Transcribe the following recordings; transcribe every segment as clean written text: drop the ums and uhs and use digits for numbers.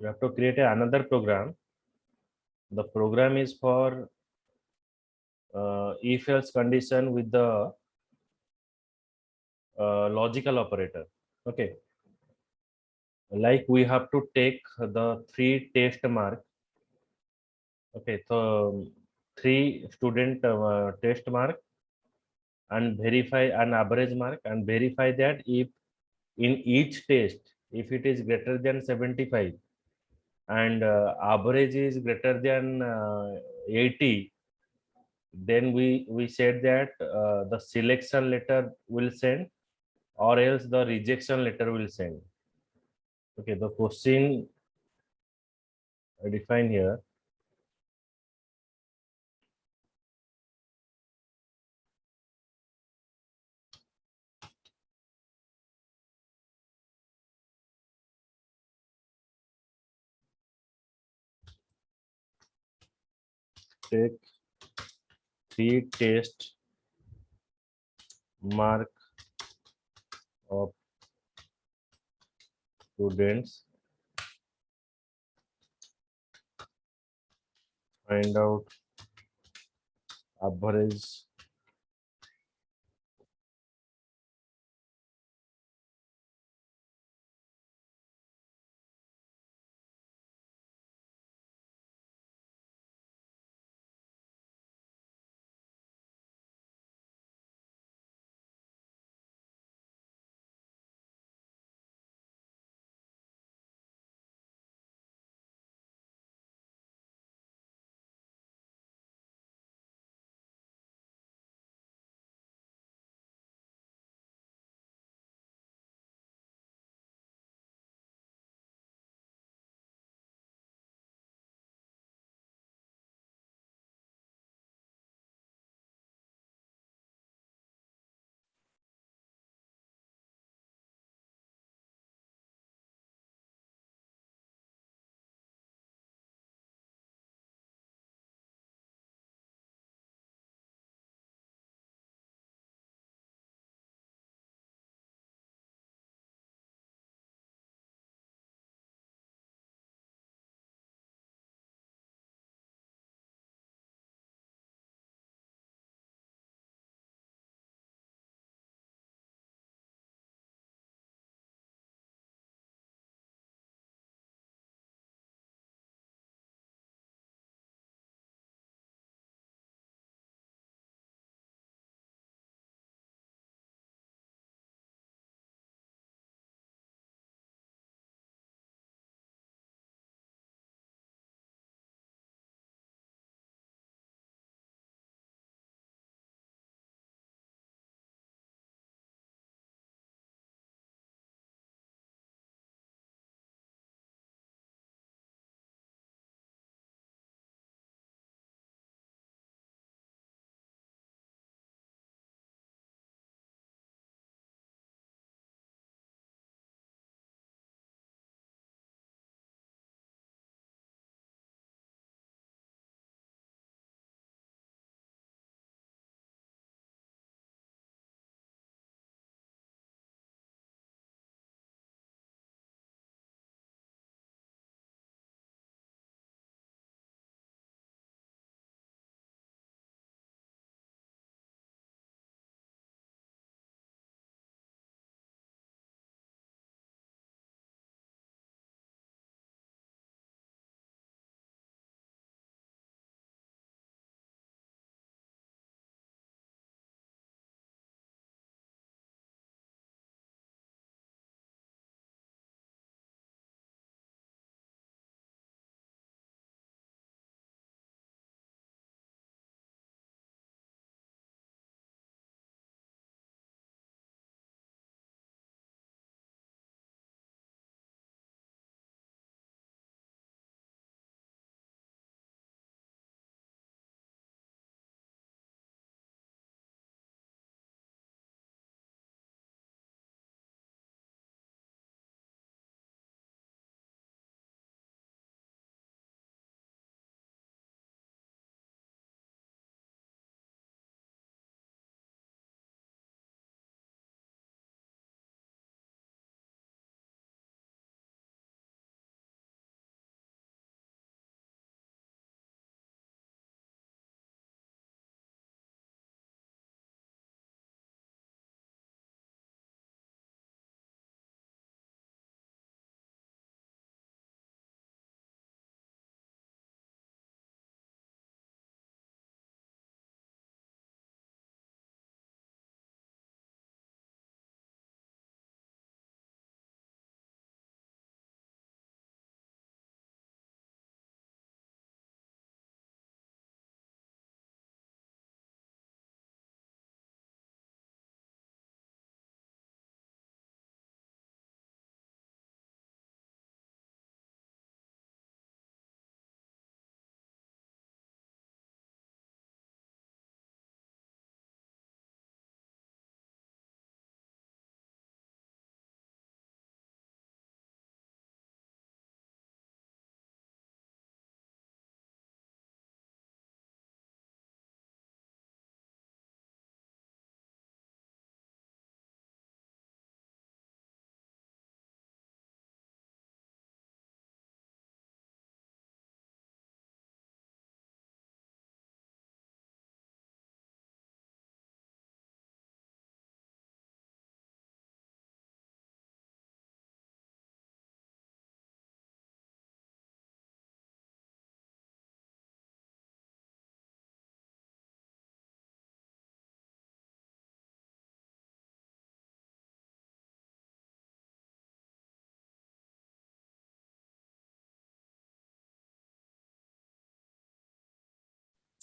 You have to create another program. The program is for if else condition with the logical operator. Okay, like we have to take the three test mark. Okay, so three student test mark and verify an average mark and verify that if in each test if it is greater than 75 and average is greater than 80, then we said that the selection letter will send or else the rejection letter will send. Okay, the question I define here. Take three test mark of students, find out average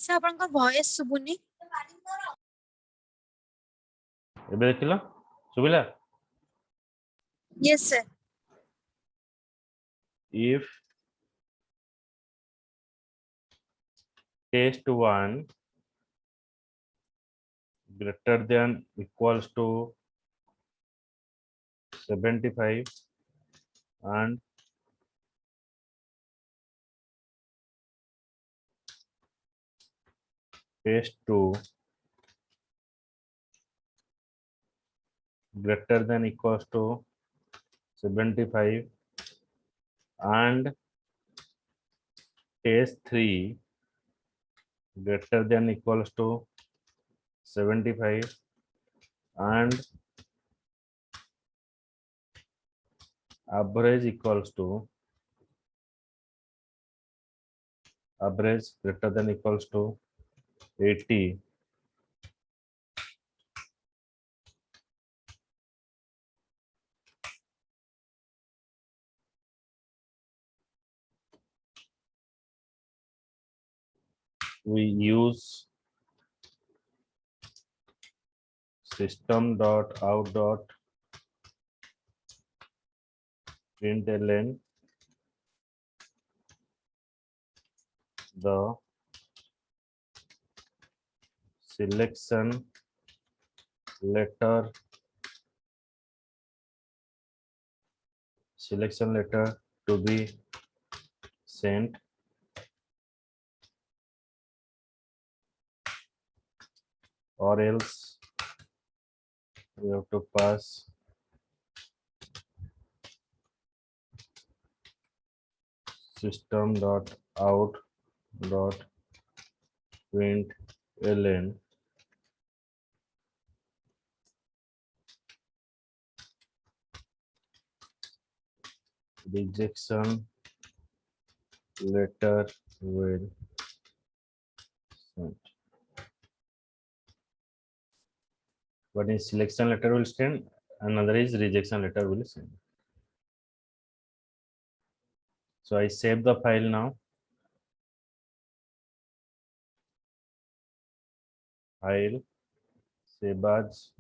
ସେ ଆପଣଙ୍କ voice ଶୁଭୁନି। ଏବେ ଦେଖିଲ ଶୁଭିଲା? Yes sir. If test1 greater than equals to 75 and test2 greater than equals to 75 and test3 greater than equals to 75 and average equals to average greater than equals to 80, we use system.out.println the selection letter to be sent or else we have to pass system.out.println rejection letter will sent. One is selection letter will send, another is rejection letter will send. So I save the file now. File, save as,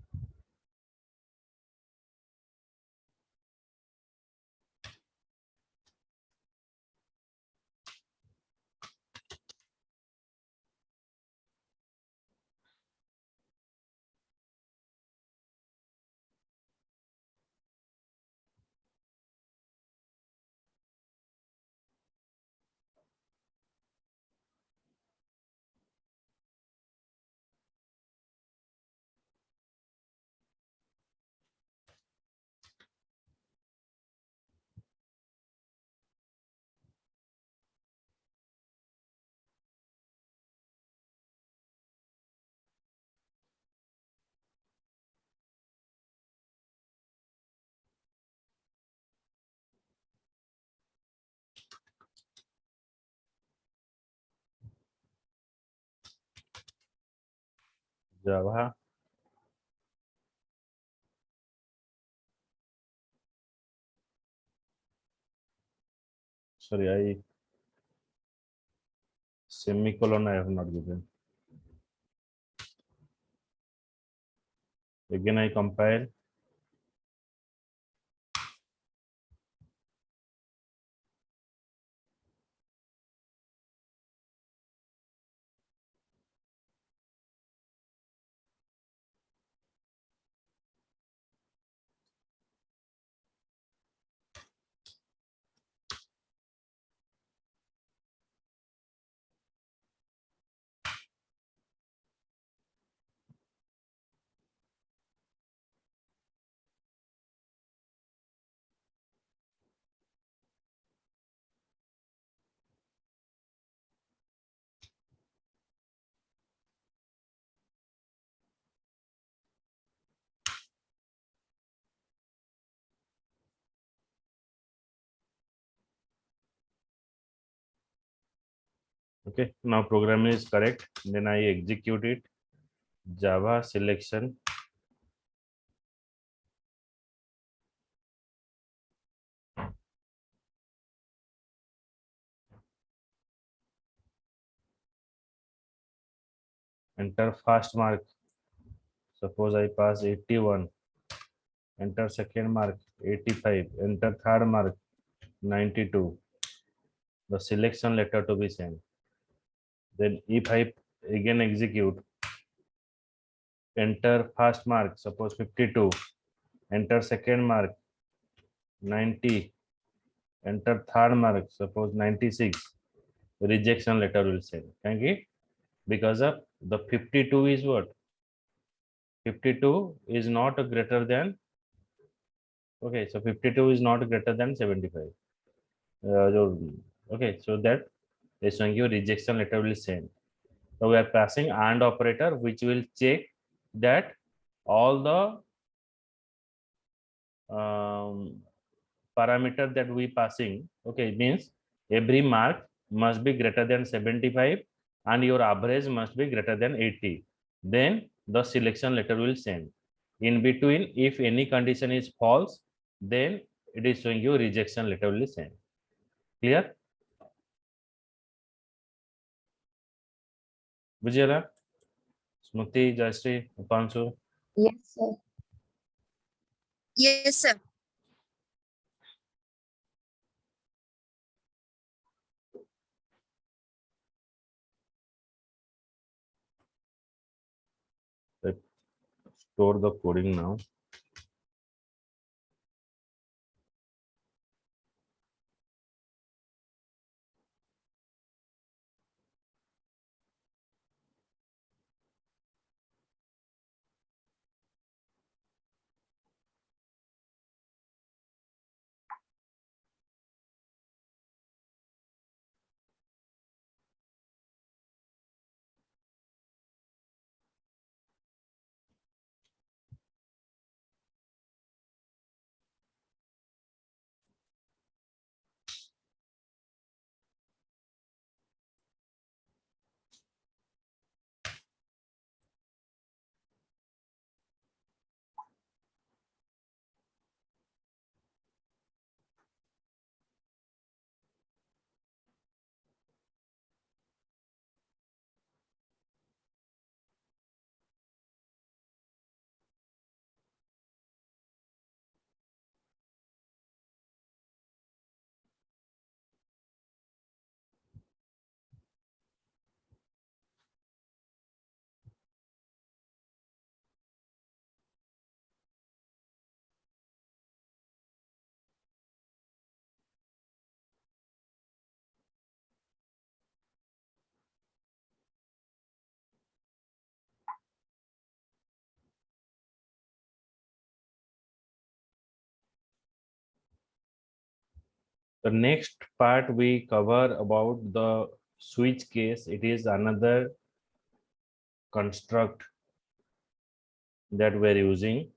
Java, sorry, I semicolon I have not given. Again I compile. Okay, now program is correct. Then I execute it. Java selection. enter first mark. Suppose I pass 81. Enter second mark 85. Enter third mark 92. The selection letter to be sent. Then if I again execute, enter first mark, suppose 52. Enter second mark 90. Enter third mark, suppose 96. Rejection letter will send. Thank you. Because of the 52 is what? 52 is not greater than, okay, so 52 is not greater than 75. Okay, so that is showing you rejection letter will send. So we are passing AND operator, which will check that all the parameter that we passing, okay, means every mark must be greater than 75 and your average must be greater than 80. Then the selection letter will send. In between, if any condition is false, then it is showing you rejection letter will send. Clear? Vijayala, Smriti, Jayashree, Upanshu. Yes, sir. Yes, sir. Let's store the coding now. The next part we cover about the switch case. It is another construct that we're using.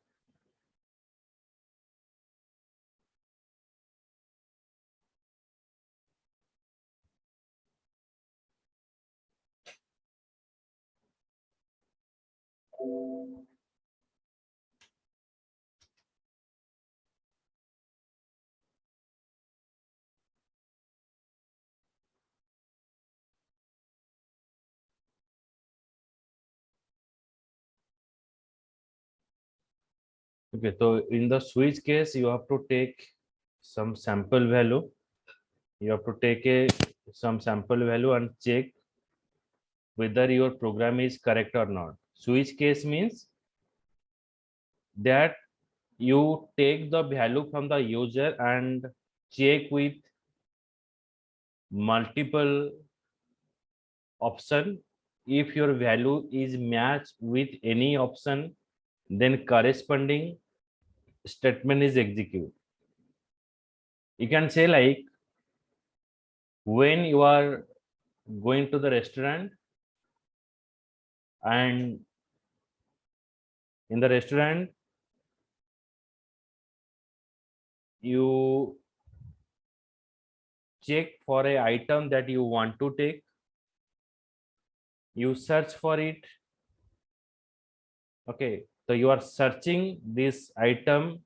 Okay, so in the switch case, you have to take some sample value. You have to take some sample value and check whether your program is correct or not. Switch case means that you take the value from the user and check with multiple option. If your value is matched with any option, then corresponding statement is executed. You can say like when you are going to the restaurant and in the restaurant you check for a item that you want to take, you search for it. Okay, so you are searching this item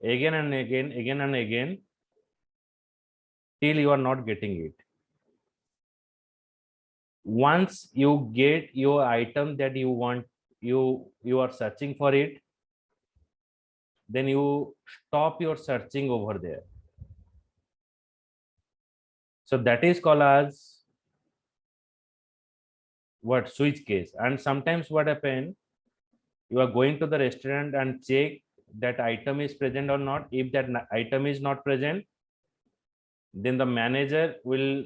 again and again till you are not getting it. once you get your item that you want, you are searching for it, then you stop your searching over there. So that is called as what? Switch case. And sometimes what happen, you are going to the restaurant and check that item is present or not. If that item is not present, then the manager will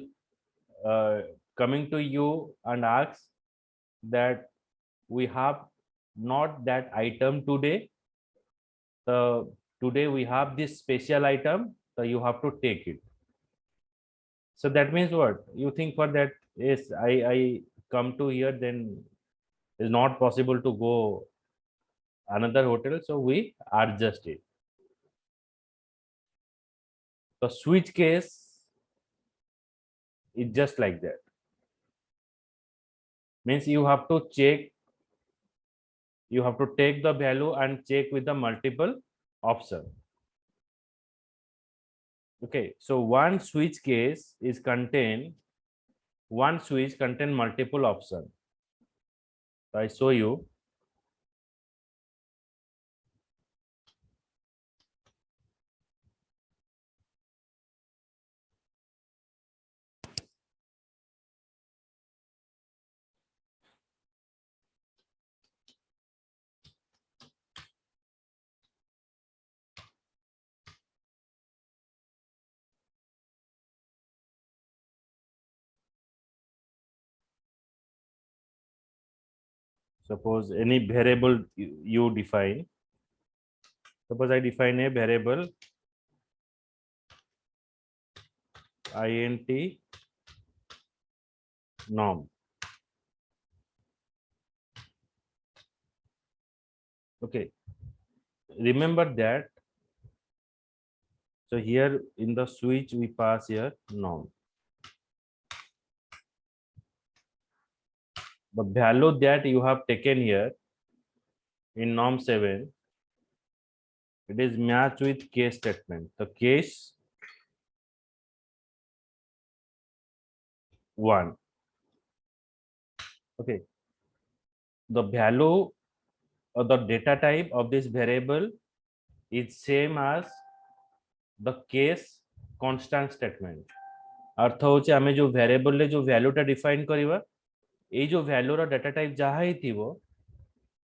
coming to you and ask that we have not that item today. So today we have this special item, so you have to take it. So that means what? You think for that, yes, I come to here, then it's not possible to go another hotel, so we adjust it. The switch case is just like that. Means you have to check, you have to take the value and check with the multiple option. Okay, so one switch case is contain, one switch contain multiple option. So I show you. Suppose any variable you define. Suppose I define a variable int norm. Okay, remember that. So here in the switch we pass here norm. The value that you have taken here in norm 7, it is matched with case statement. The case 1. Okay, the value or the data type of this variable is same as the case constant statement. अर्थ होचे आमे जो variable ले जो वैल्यूटा define करिवा, ए जो value रो data type जहा ही थिवो,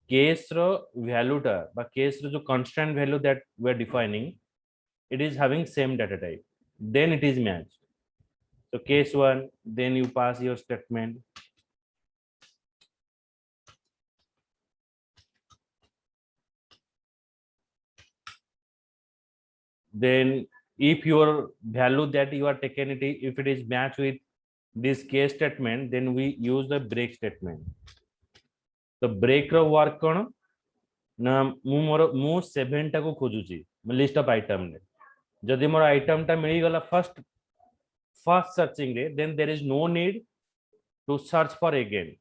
case रो वैल्यूटा बा case रो जो constant value that we are defining, it is having same data type, then it is matched. So case 1, then you pass your statement. Then if your value that you are taken it, if it is matched with this case statement, then we use the break statement. The break ro work kono ना मु 7 टा को खोजुची list of item ने, जदि मोर item टा मिली गला first searching रे, then there is no need to search for again,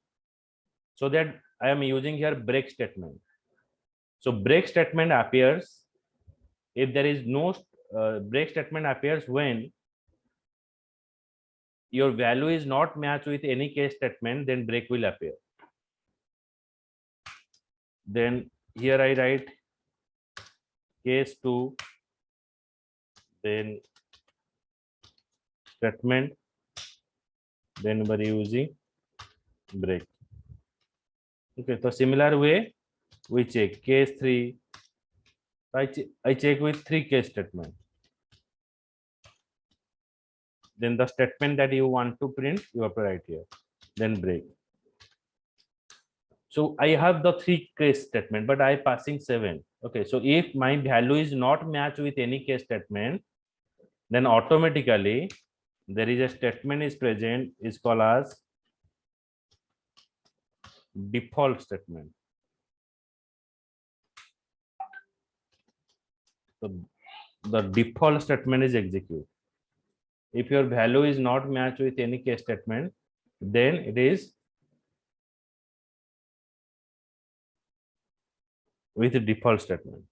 so that I am using here break statement. So break statement appears if there is no break statement appears when your value is not matched with any case statement, then break will appear. Then here I write case 2, then statement, then we're using break. Okay, so similar way we check case 3. I check with 3 case statement. Then the statement that you want to print, you have to write here, then break. So I have the 3 case statement, but I passing 7. Okay, so if my value is not matched with any case statement, then automatically there is a statement is present, is called as default statement. So the default statement is execute. If your value is not matched with any case statement, then it is with the default statement.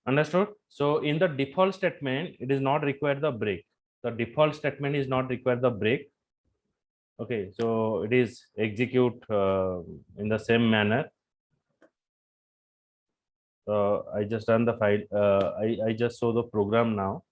Understood? So in the default statement, it is not required the break. The default statement is not required the break. Okay, so it is execute in the same manner. I just run the file. I just saw the program now.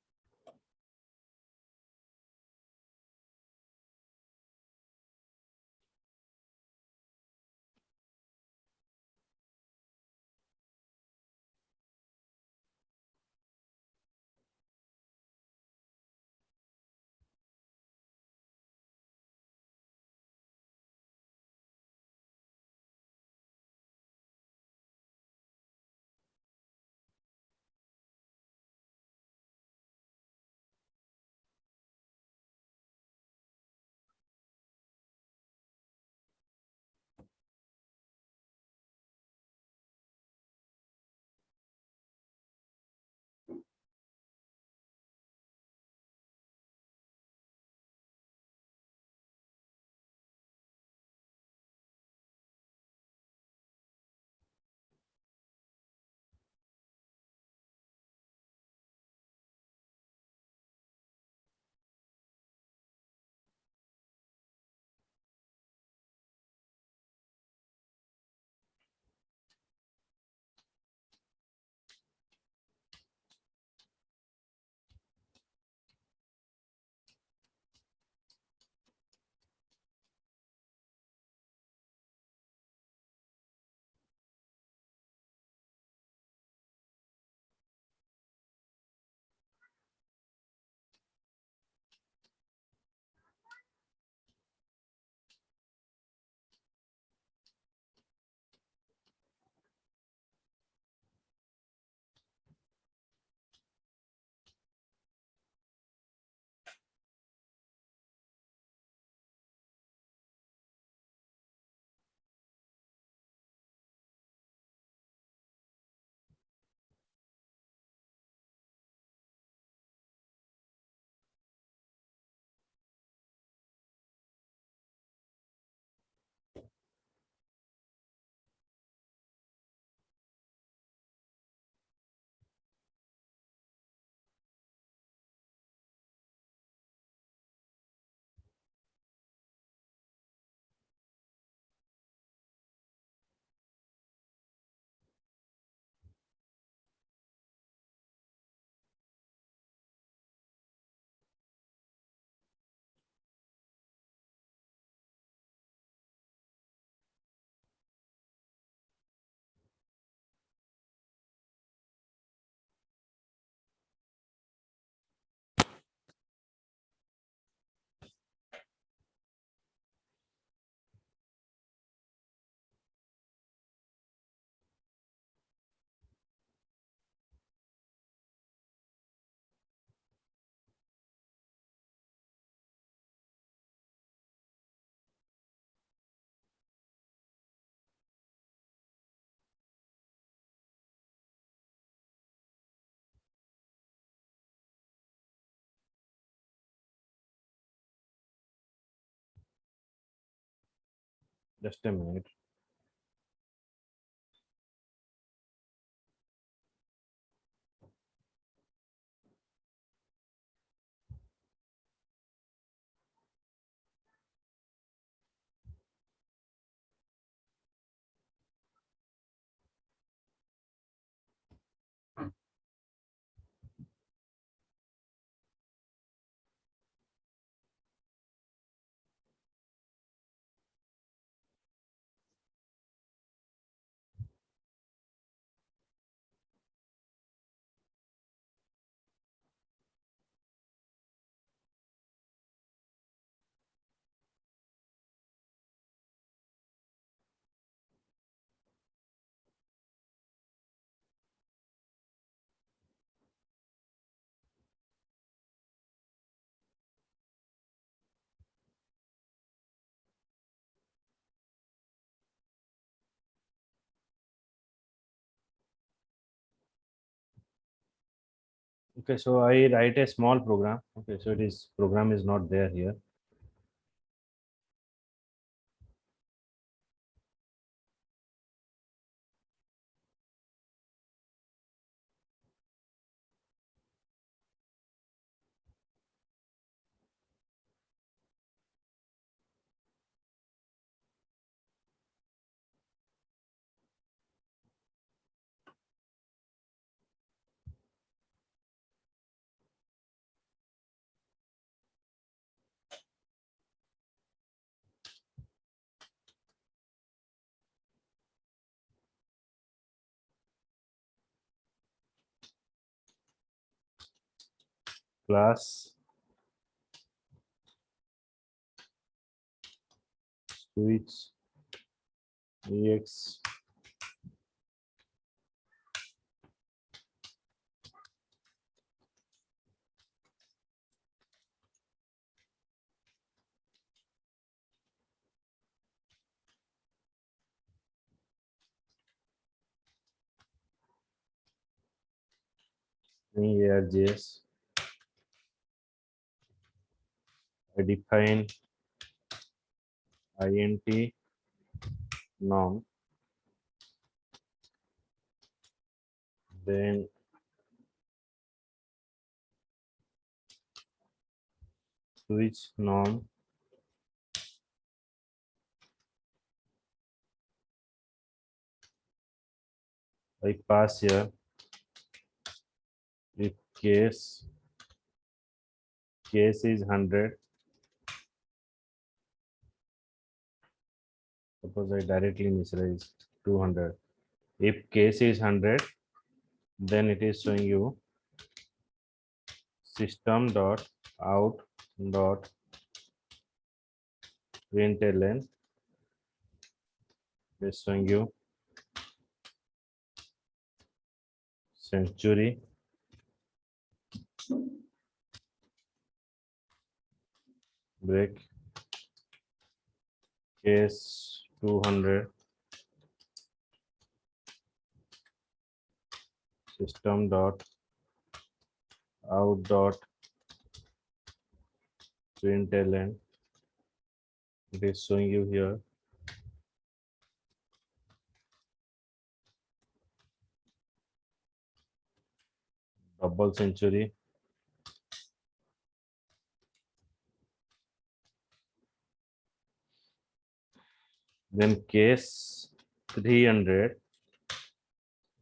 Just a minute. Okay, so I write a small program. Okay, so it is program is not there here. class switch ex args. I define int norm, then switch norm I pass here if case is 100. Suppose I directly initialize 200. If case is 100, then it is showing you system dot out dot println is showing you century break case 200 system dot out dot println. It is showing you here double century then case 300.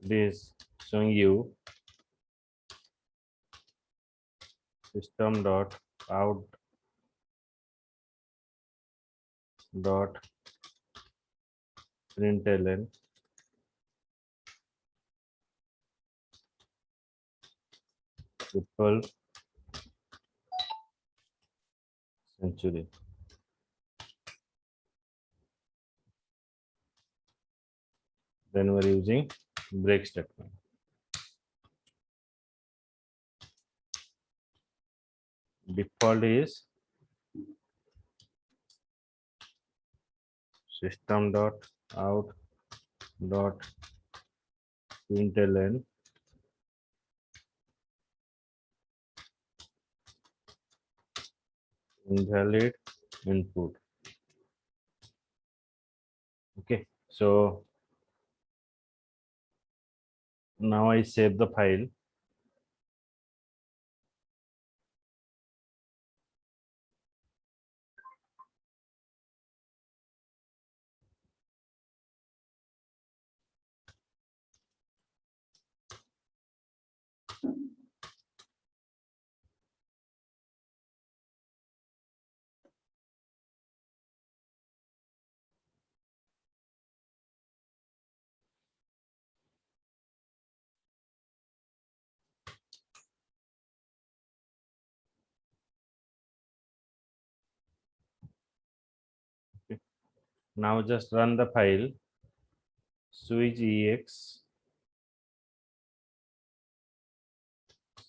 It is showing you system dot out dot println triple century. Then we're using break statement. Default is system dot out dot println invalid input. Okay, so now I save the file. Okay. Now just run the file switch ex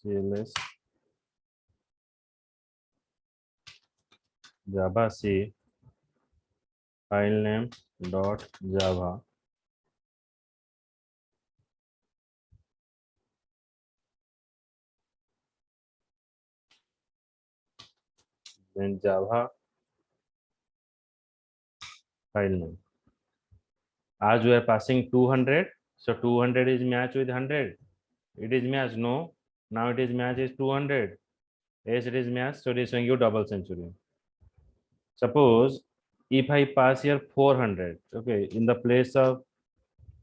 cls java c file name dot java, then java file name. As we are passing 200, so 200 is matched with 100. It is matched, no. Now it is matched is 200. Yes, it is matched, so it is showing you double century. Suppose if I pass here 400, okay, in the place of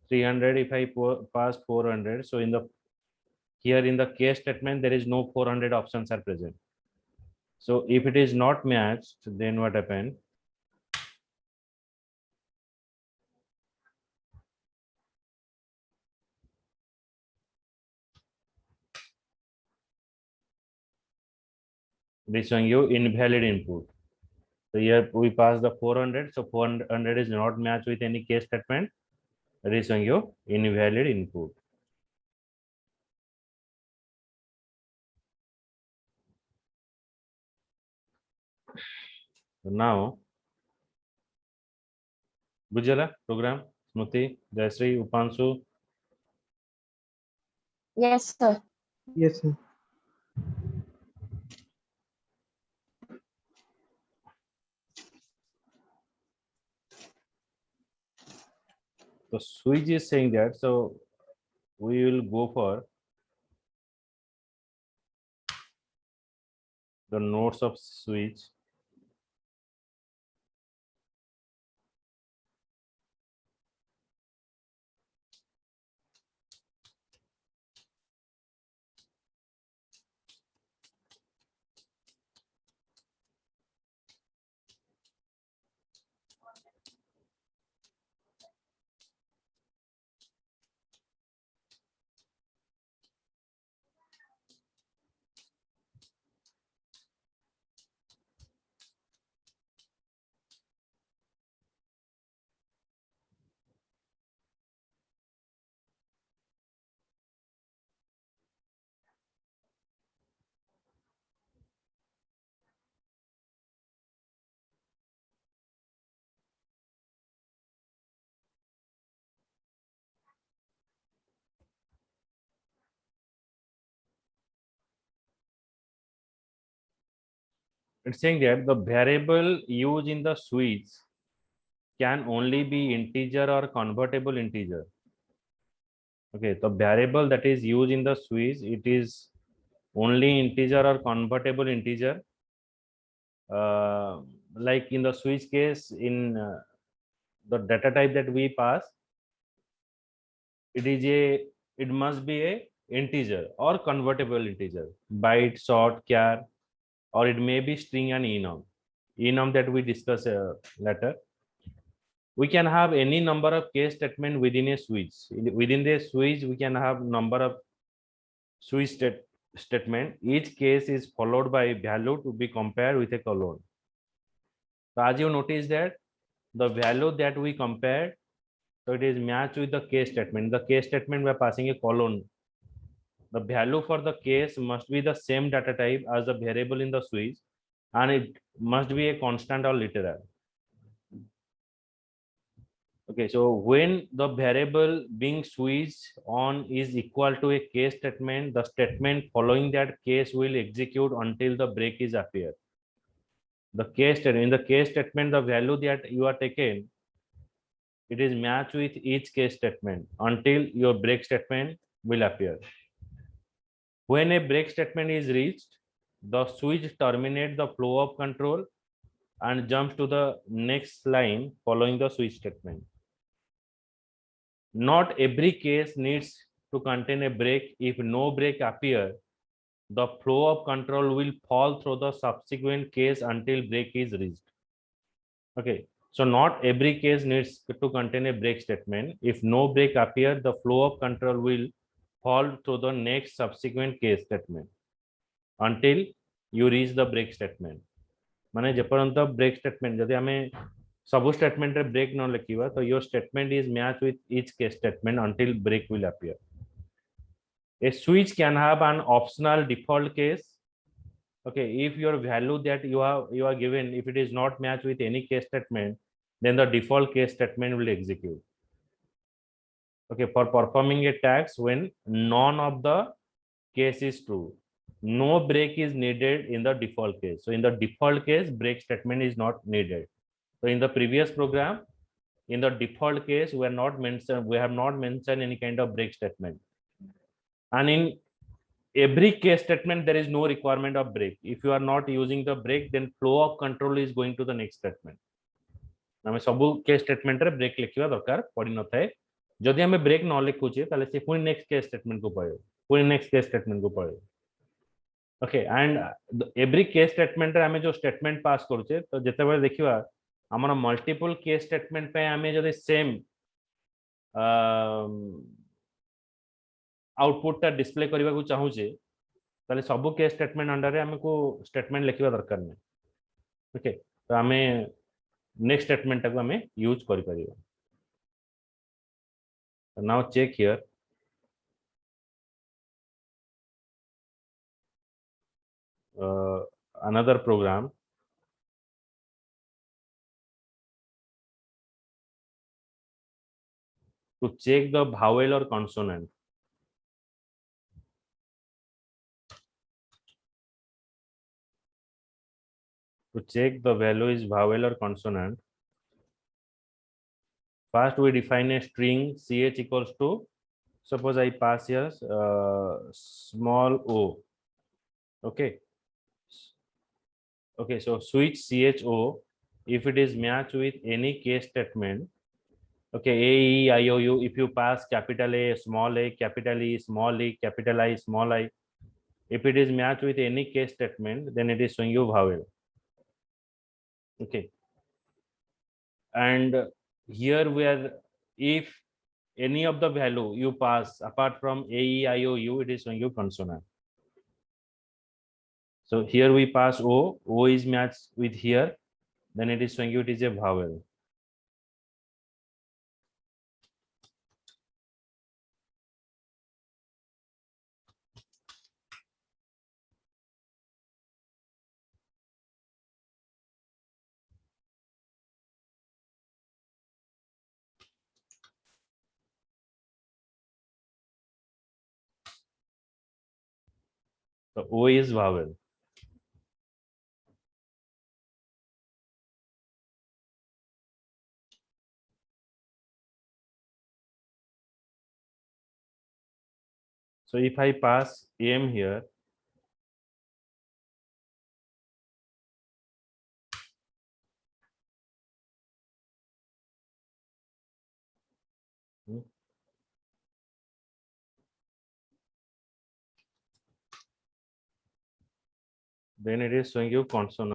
300, if I pass 400, so in the here in the case statement there is no 400 options are present. So if it is not matched, then what happened? It is showing you invalid input. So here we pass the 400, so 400 is not matched with any case statement. It is showing you invalid input. So now Bujala program, Smruti, Jayashree, Upanshu. Yes, sir. Yes, sir. So switch is saying that, so we will go for the nodes of switch. It's saying that the variable used in the switch can only be integer or convertible integer. Okay, the variable that is used in the switch, it is only integer or convertible integer. Like in the switch case, in the data type that we pass, it must be a integer or convertible integer, byte, short, char, or it may be string and enum that we discuss later. We can have any number of case statement within a switch. Within the switch, we can have number of switch statement. Each case is followed by value to be compared with a colon. So as you notice that the value that we compared, so it is matched with the case statement. The case statement we are passing a colon. The value for the case must be the same data type as the variable in the switch, and it must be a constant or literal. Okay, so when the variable being switched on is equal to a case statement, the statement following that case will execute until the break is appear. The case statement, in the case statement, the value that you are taken, it is matched with each case statement until your break statement will appear. When a break statement is reached, the switch terminates the flow of control and jumps to the next line following the switch statement. Not every case needs to contain a break. If no break appear, the flow of control will fall through the subsequent case until break is reached. Okay, so not every case needs to contain a break statement. If no break appear, the flow of control will fall to the next subsequent case statement until you reach the break statement. माने जेपर्यंत break statement जदि हमें सब statement रे break न लिखिबा तो your statement is match with each case statement until break will appear. A switch can have an optional default case. Okay, if your value that you are given, if it is not matched with any case statement, then the default case statement will execute. Okay, for performing a task when none of the case is true. No break is needed in the default case. So in the default case, break statement is not needed. So in the previous program, in the default case, we have not mentioned any kind of break statement. And in every case statement, there is no requirement of break. If you are not using the break, then flow of control is going to the next statement. आम सब case statement रे break लिखा दरकार पड़ी न थाए. जदि आम ब्रेक न लिखुचे ताले से पुणी नेक्स्ट केस स्टेटमेंट को पळेबो, पुणी नेक्स्ट केस स्टेटमेंट को पळेबो. Okay, and every case statement रे आम जो स्टेटमेंट पास करूचे तो जते बेले देखिबा हमर मल्टीपल केस स्टेटमेंट पे आम जदि सेम आउटपुट टा डिस्प्ले करबा को चाहूचे ताले सबु केस स्टेटमेंट अंडर रे हमको स्टेटमेंट लिखिबा दरकार नै ओके तो हमें नेक्स्ट स्टेटमेंट टाको हमें यूज करि परिबा now check here another program to check the vowel or consonant. To check the value is vowel or consonant, first we define a string ch equals to, suppose I pass here small o, okay, okay, so switch cho if it is matched with any case statement, okay, a e I o u, if you pass capital A, small a, capital E, small e, capital I, small I, if it is matched with any case statement, then it is showing you vowel. Okay, and here we are, if any of the value you pass apart from a e I o u, it is showing you consonant. So here we pass o is matched with here, then it is showing you it is a vowel. So o is vowel. So if I pass m here, then it is showing you consonant.